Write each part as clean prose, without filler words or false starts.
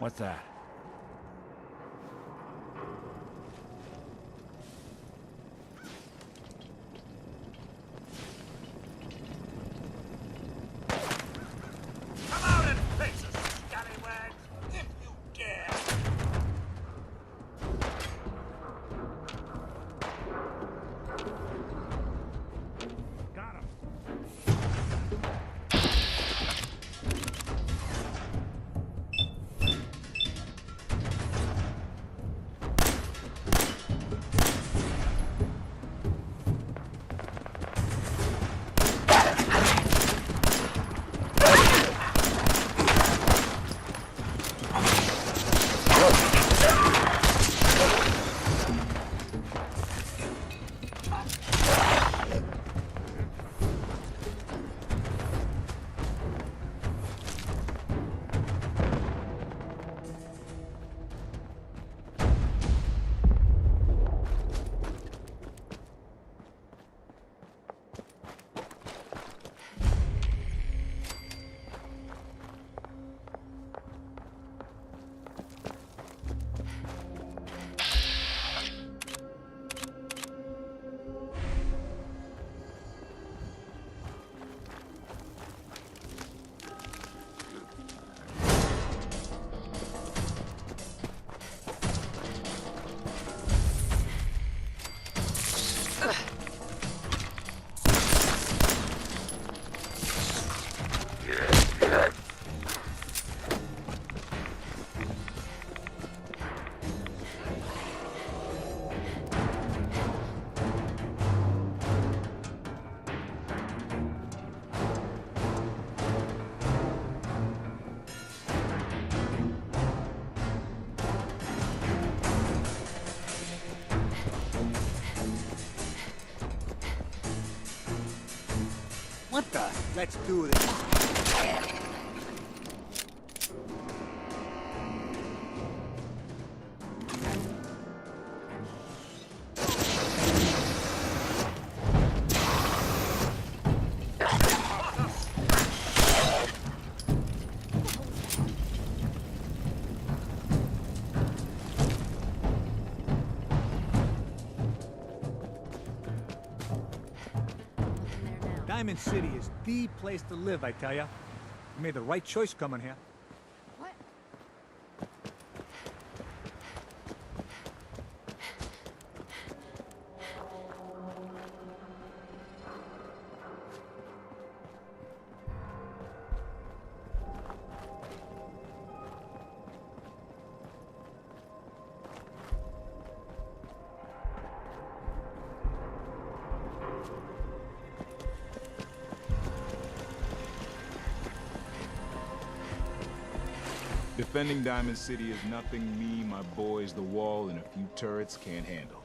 What's that? Come out and face us, scallywags, if you dare! Got him. What the? Let's do this. Diamond City is the place to live, I tell ya. You made the right choice coming here. What? Defending Diamond City is nothing me, my boys, the wall, and a few turrets can't handle.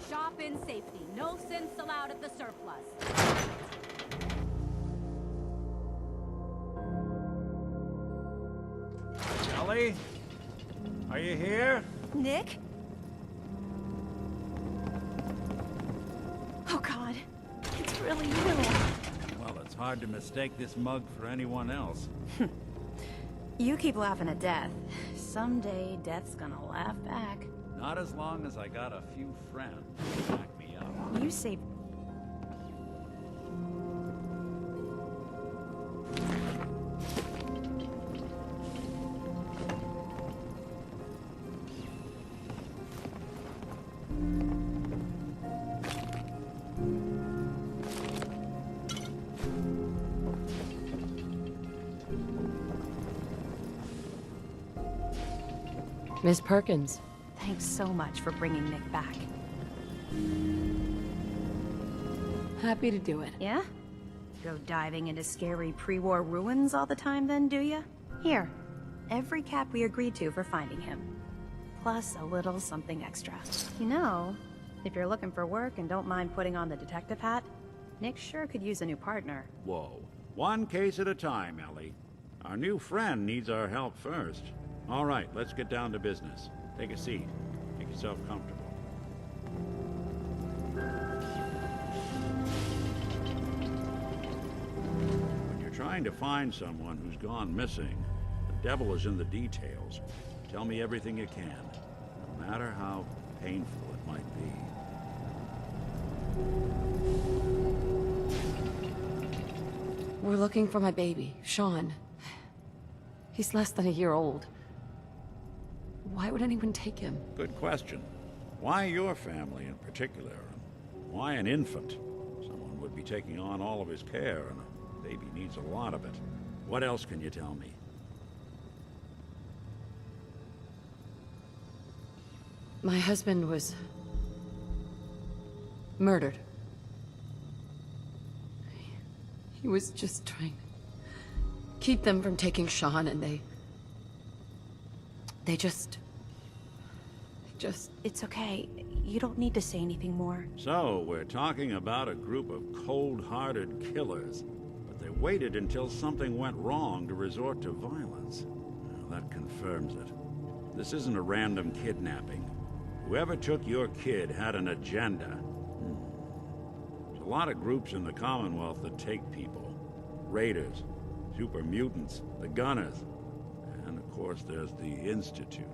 Shop in safety. No synths allowed at the surplus. Ellie? Are you here? Nick? Oh God, it's really you. Well, it's hard to mistake this mug for anyone else. You keep laughing at death. Someday, death's gonna laugh back. Not as long as I got a few friends to back me up. You saved... Miss Perkins. Thanks so much for bringing Nick back. Happy to do it. Yeah? Go diving into scary pre-war ruins all the time then, do ya? Here, every cap we agreed to for finding him. Plus a little something extra. You know, if you're looking for work and don't mind putting on the detective hat, Nick sure could use a new partner. Whoa. One case at a time, Ellie. Our new friend needs our help first. All right, let's get down to business. Take a seat. Make yourself comfortable. When you're trying to find someone who's gone missing, the devil is in the details. Tell me everything you can, no matter how painful it might be. We're looking for my baby, Sean. He's less than a year old. Why would anyone take him? Good question. Why your family in particular? Why an infant? Someone would be taking on all of his care, and a baby needs a lot of it. What else can you tell me? My husband was murdered. He was just trying to keep them from taking Sean, and they just... It's okay. You don't need to say anything more. So, we're talking about a group of cold-hearted killers, but they waited until something went wrong to resort to violence. Well, that confirms it. This isn't a random kidnapping. Whoever took your kid had an agenda. There's a lot of groups in the Commonwealth that take people. Raiders, super mutants, the Gunners, and of course there's the Institute.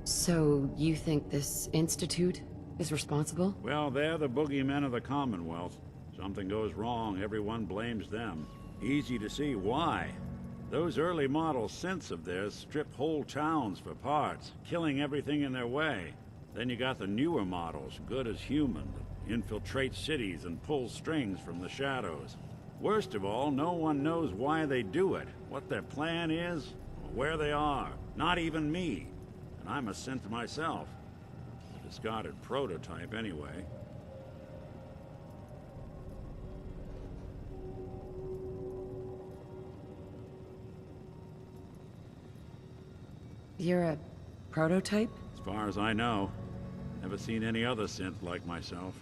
So, you think this Institute is responsible? Well, they're the boogeymen of the Commonwealth. Something goes wrong, everyone blames them. Easy to see why. Those early model synths of theirs strip whole towns for parts, killing everything in their way. Then you got the newer models, good as human, that infiltrate cities and pull strings from the shadows. Worst of all, no one knows why they do it, what their plan is, or where they are. Not even me. And I'm a synth myself. A discarded prototype, anyway. You're a prototype? As far as I know. Never seen any other synth like myself.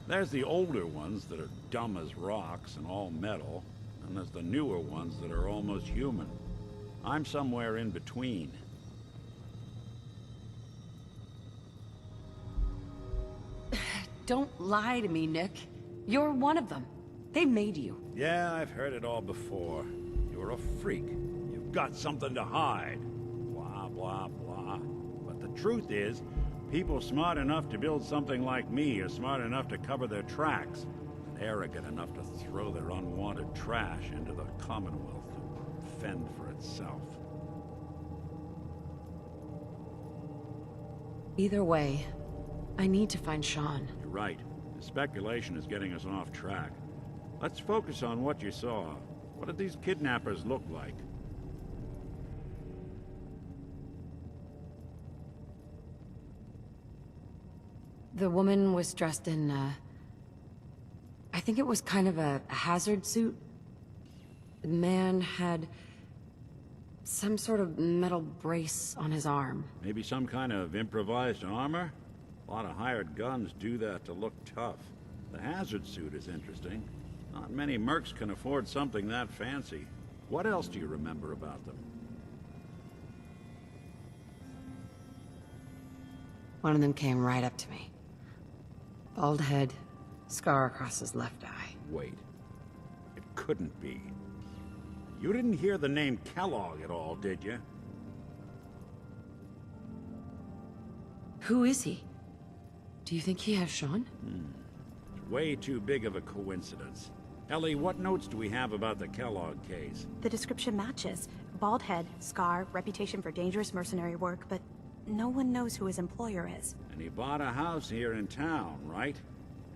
There's the older ones that are dumb as rocks and all metal, and there's the newer ones that are almost human. I'm somewhere in between. Don't lie to me, Nick. You're one of them. They made you. Yeah, I've heard it all before. You're a freak. You've got something to hide. Blah, blah, blah. But the truth is, people smart enough to build something like me are smart enough to cover their tracks, and arrogant enough to throw their unwanted trash into the Commonwealth to fend for itself. Either way, I need to find Sean. You're right. The speculation is getting us off track. Let's focus on what you saw. What did these kidnappers look like? The woman was dressed in, I think it was kind of a hazard suit. The man had some sort of metal brace on his arm. Maybe some kind of improvised armor? A lot of hired guns do that to look tough. The hazard suit is interesting. Not many mercs can afford something that fancy. What else do you remember about them? One of them came right up to me. Bald head, scar across his left eye. Wait. It couldn't be. You didn't hear the name Kellogg at all, did you? Who is he? Do you think he has Sean? It's way too big of a coincidence. Ellie, what notes do we have about the Kellogg case? The description matches. Bald head, scar, reputation for dangerous mercenary work, but no one knows who his employer is. And he bought a house here in town, right?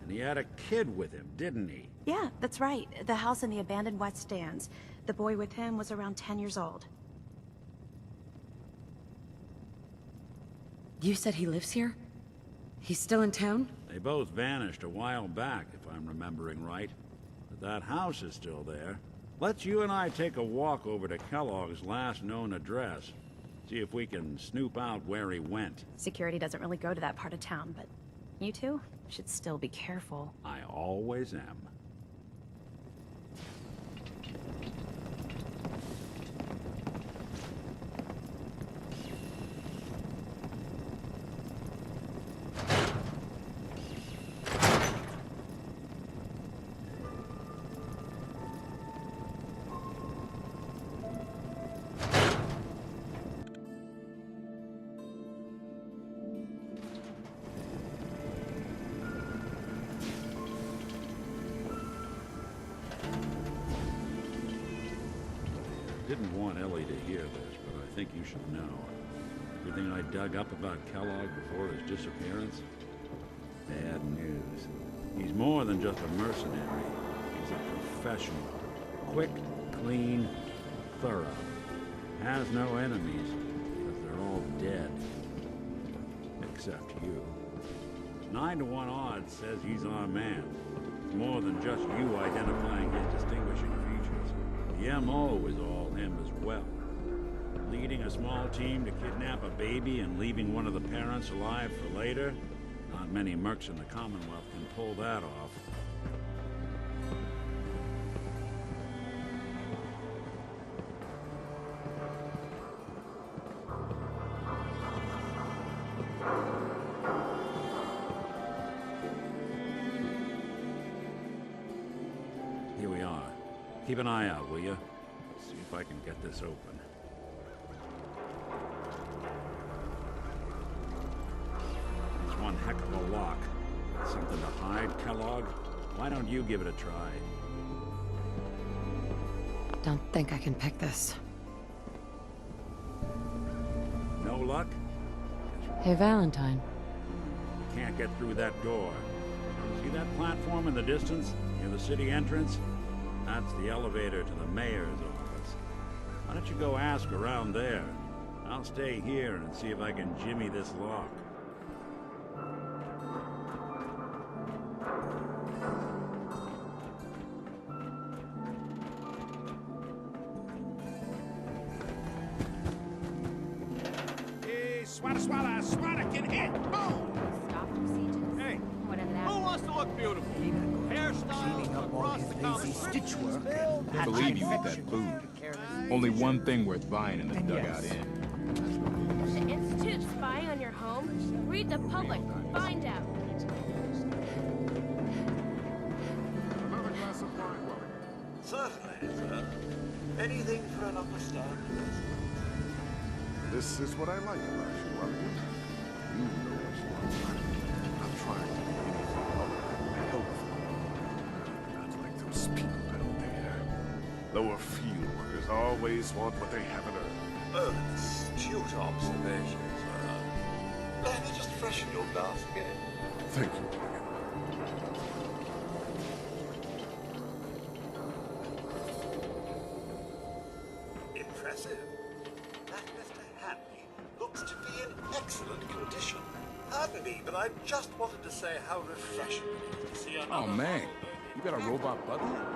And And he had a kid with him, didn't he? Yeah, that's right. The house in the abandoned West Stands. The boy with him was around 10 years old. You said he lives here? He's still in town? They both vanished a while back, if I'm remembering right. But that house is still there. Let's you and I take a walk over to Kellogg's last known address. See if we can snoop out where he went. Security doesn't really go to that part of town, but you two should still be careful. I always am. Didn't want Ellie to hear this, but I think you should know. Everything I dug up about Kellogg before his disappearance? Bad news. He's more than just a mercenary. He's a professional. Quick, clean, thorough. Has no enemies, because they're all dead. Except you. 9 to 1 odds says he's our man. It's more than just you identifying his distinguishing features. The MO is all him as well. Leading a small team to kidnap a baby and leaving one of the parents alive for later? Not many mercs in the Commonwealth can pull that off. Here we are. Keep an eye out, will you? See if I can get this open. It's one heck of a lock. Something to hide, Kellogg? Why don't you give it a try? Don't think I can pick this. No luck? Hey, Valentine. Can't get through that door. See that platform in the distance, near the city entrance? That's the elevator to the mayor's office. Why don't you go ask around there? I'll stay here and see if I can jimmy this lock. Hey, swada, swada, can hit! Boom! Stop procedures. Hey, Whatever that. Who wants to look beautiful? cleaning up all his lazy stitch work. I believe you eat that food. Only one thing worth buying in the dugout inn. The Institute's spying on your home? Read the public. Find out. Certainly, sir. Anything for an understanding. This is what I like about you, Elliot. You know what you want. I'm trying to be anything other than helpful. Not like those people down there. Lower field workers always want what they haven't earned. Oh, astute observation, sir. Let me just freshen your glass again. Thank you, Morgan. Impressive. That Mr. Hadley looks to be in excellent condition. Pardon me, but I just wanted to say how refreshing it is to see another... Oh man, you got a robot butler?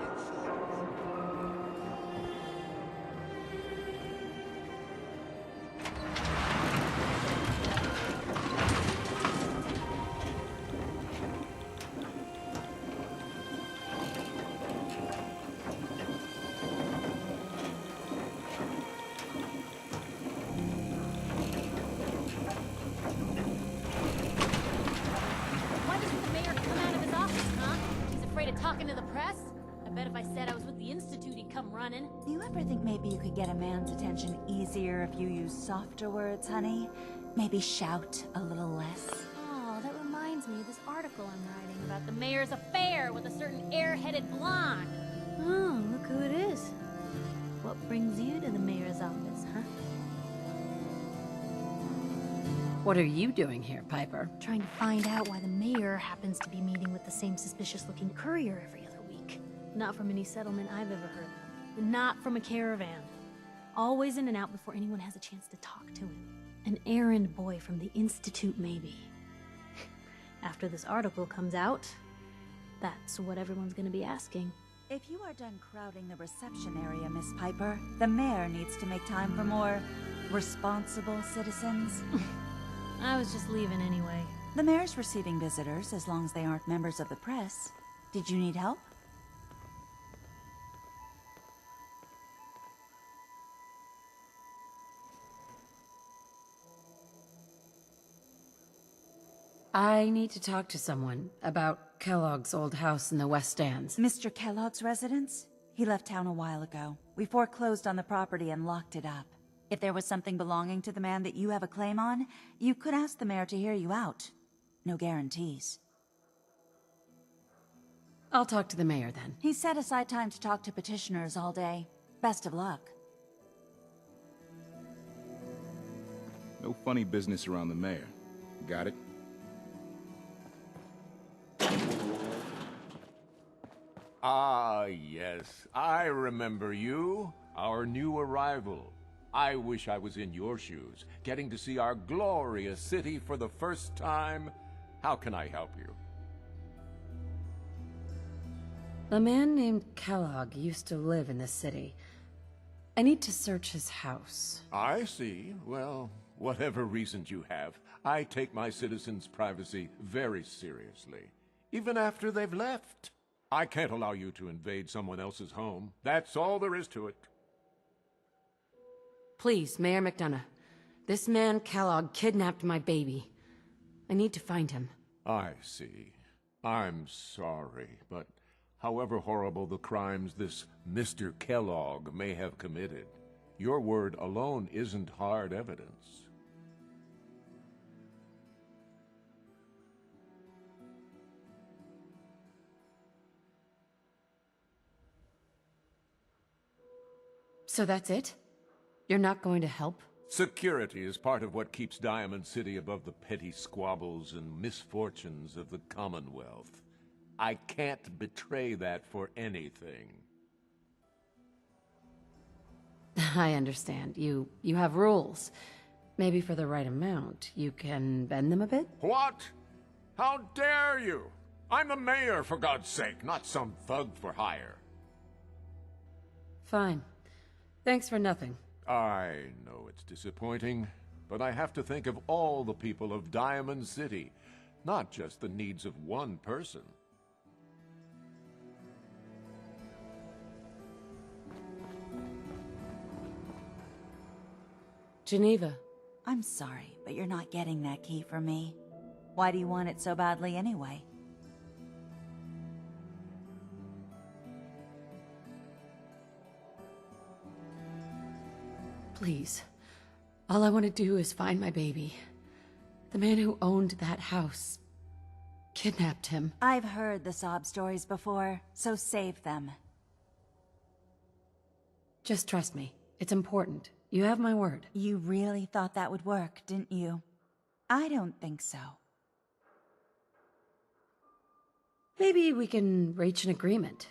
Why doesn't the mayor come out of his office, huh? He's afraid of talking to the press? I bet if I said I was with the Institute, he'd come running. Do you ever think maybe you could get a man's attention easier if you use softer words, honey? Maybe shout a little less? Oh, that reminds me of this article I'm writing about the mayor's affair with a certain airheaded blonde. Oh, look who it is. What brings you to the mayor's office, huh? What are you doing here, Piper? Trying to find out why the mayor happens to be meeting with the same suspicious-looking courier every other week. Not from any settlement I've ever heard of. Not from a caravan. Always in and out before anyone has a chance to talk to him. An errand boy from the Institute, maybe. After this article comes out, that's what everyone's gonna be asking. If you are done crowding the reception area, Miss Piper, the mayor needs to make time for more responsible citizens. I was just leaving anyway. The mayor's receiving visitors as long as they aren't members of the press. Did you need help? I need to talk to someone about Kellogg's old house in the West Stands. Mr. Kellogg's residence? He left town a while ago. We foreclosed on the property and locked it up. If there was something belonging to the man that you have a claim on, you could ask the mayor to hear you out. No guarantees. I'll talk to the mayor then. He set aside time to talk to petitioners all day. Best of luck. No funny business around the mayor. Got it? Ah, yes. I remember you. Our new arrival. I wish I was in your shoes, getting to see our glorious city for the first time. How can I help you? A man named Kellogg used to live in this city. I need to search his house. I see. Well, whatever reasons you have, I take my citizens' privacy very seriously. Even after they've left. I can't allow you to invade someone else's home. That's all there is to it. Please, Mayor McDonough. This man, Kellogg, kidnapped my baby. I need to find him. I see. I'm sorry, but however horrible the crimes this Mr. Kellogg may have committed, your word alone isn't hard evidence. So that's it? You're not going to help? Security is part of what keeps Diamond City above the petty squabbles and misfortunes of the Commonwealth. I can't betray that for anything. I understand. You have rules. Maybe for the right amount, you can bend them a bit? What? How dare you? I'm the mayor, for God's sake, not some thug for hire. Fine. Thanks for nothing. I know it's disappointing, but I have to think of all the people of Diamond City, not just the needs of one person. Geneva. I'm sorry, but you're not getting that key from me. Why do you want it so badly anyway? Please. All I want to do is find my baby. The man who owned that house kidnapped him. I've heard the sob stories before, so save them. Just trust me. It's important. You have my word. You really thought that would work, didn't you? I don't think so. Maybe we can reach an agreement.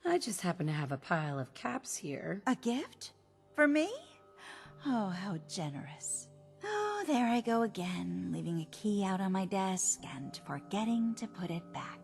I just happen to have a pile of caps here. A gift? For me? Oh, how generous. Oh, there I go again, leaving a key out on my desk and forgetting to put it back.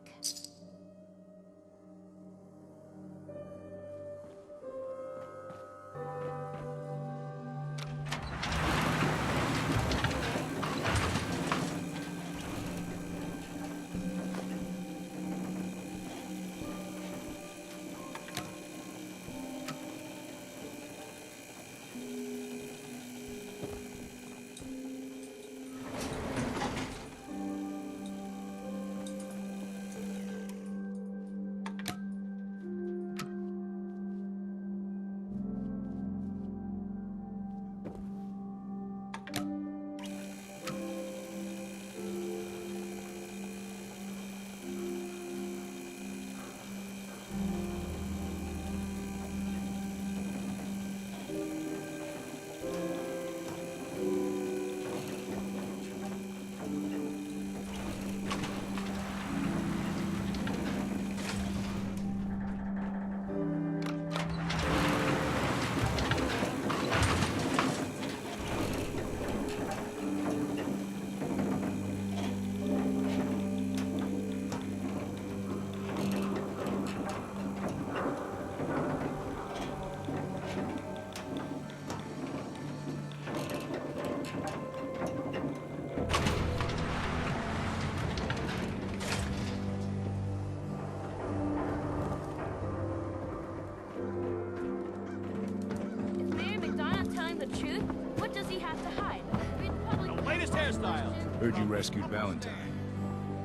the truth. What does he have to hide? Read the public. The latest hairstyle. Heard you rescued Valentine.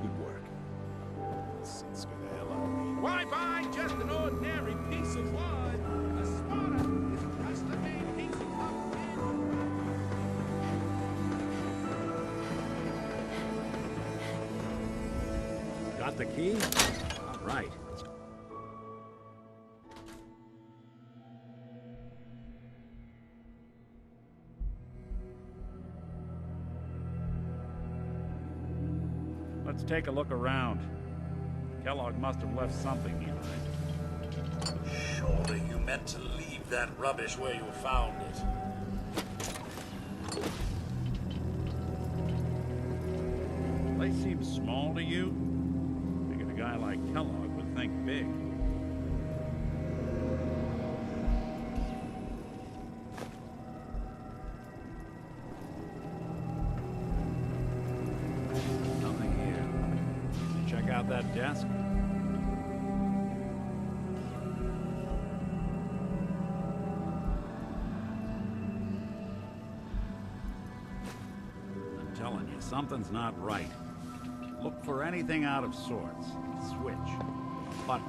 Good work. Scare the hell out of me. Why buy just an ordinary piece of wood? A spotter is just a main piece of Got the key? All right. Let's take a look around. Kellogg must have left something behind. Surely you meant to leave that rubbish where you found it. Place seems small to you? Figured a guy like Kellogg would think big. Nothing here. Check out that desk. I'm telling you, something's not right. Look for anything out of sorts. Switch. Button.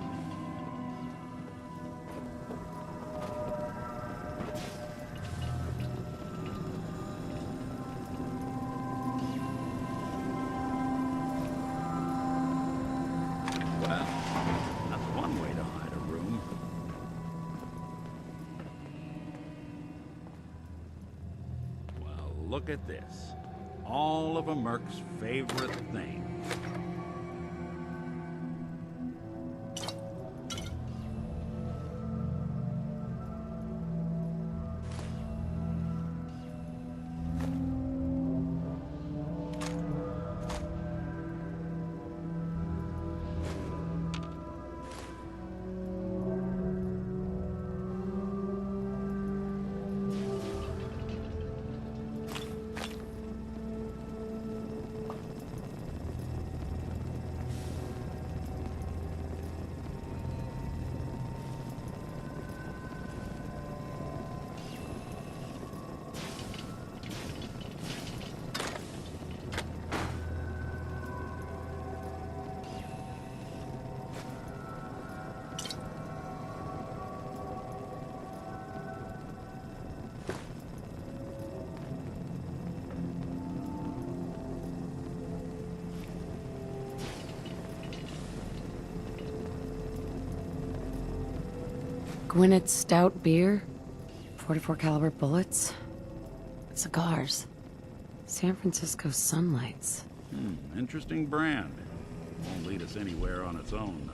Well, that's one way to hide a room. Well, look at this. All of a Merc's favorite thing. Gwinnett Stout beer, 44 caliber bullets, cigars, San Francisco Sunlights. Interesting brand. Won't lead us anywhere on its own, though.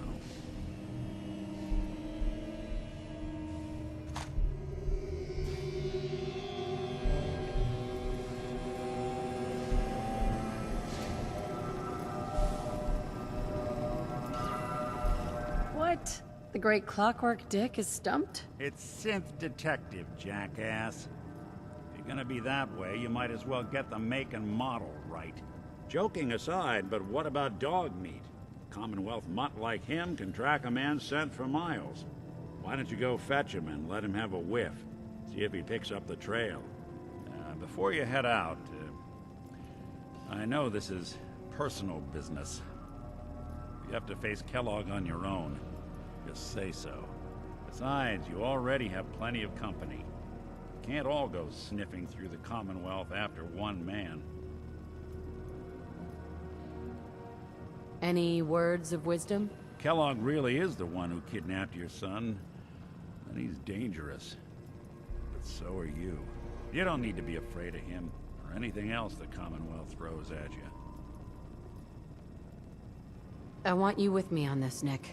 What? The great Clockwork Dick is stumped? It's Synth Detective, jackass. If you're gonna be that way, you might as well get the make and model right. Joking aside, but what about dog meat? Commonwealth mutt like him can track a man's scent for miles. Why don't you go fetch him and let him have a whiff? See if he picks up the trail. Before you head out, I know this is personal business. You have to face Kellogg on your own. Just say so. Besides, you already have plenty of company. Can't all go sniffing through the Commonwealth after one man. Any words of wisdom? Kellogg really is the one who kidnapped your son. And he's dangerous. But so are you. You don't need to be afraid of him, or anything else the Commonwealth throws at you. I want you with me on this, Nick.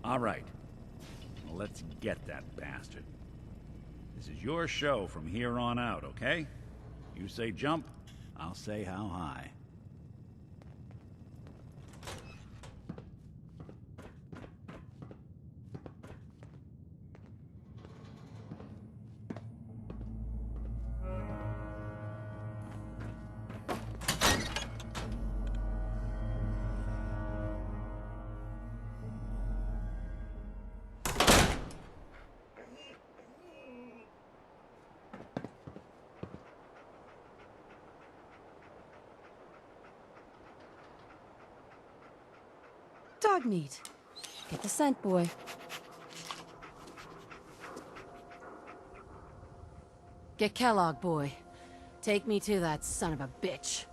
All right. Well, let's get that bastard. This is your show from here on out, okay? You say jump, I'll say how high. dog meat. Get the scent, boy. Get Kellogg, boy. Take me to that son of a bitch.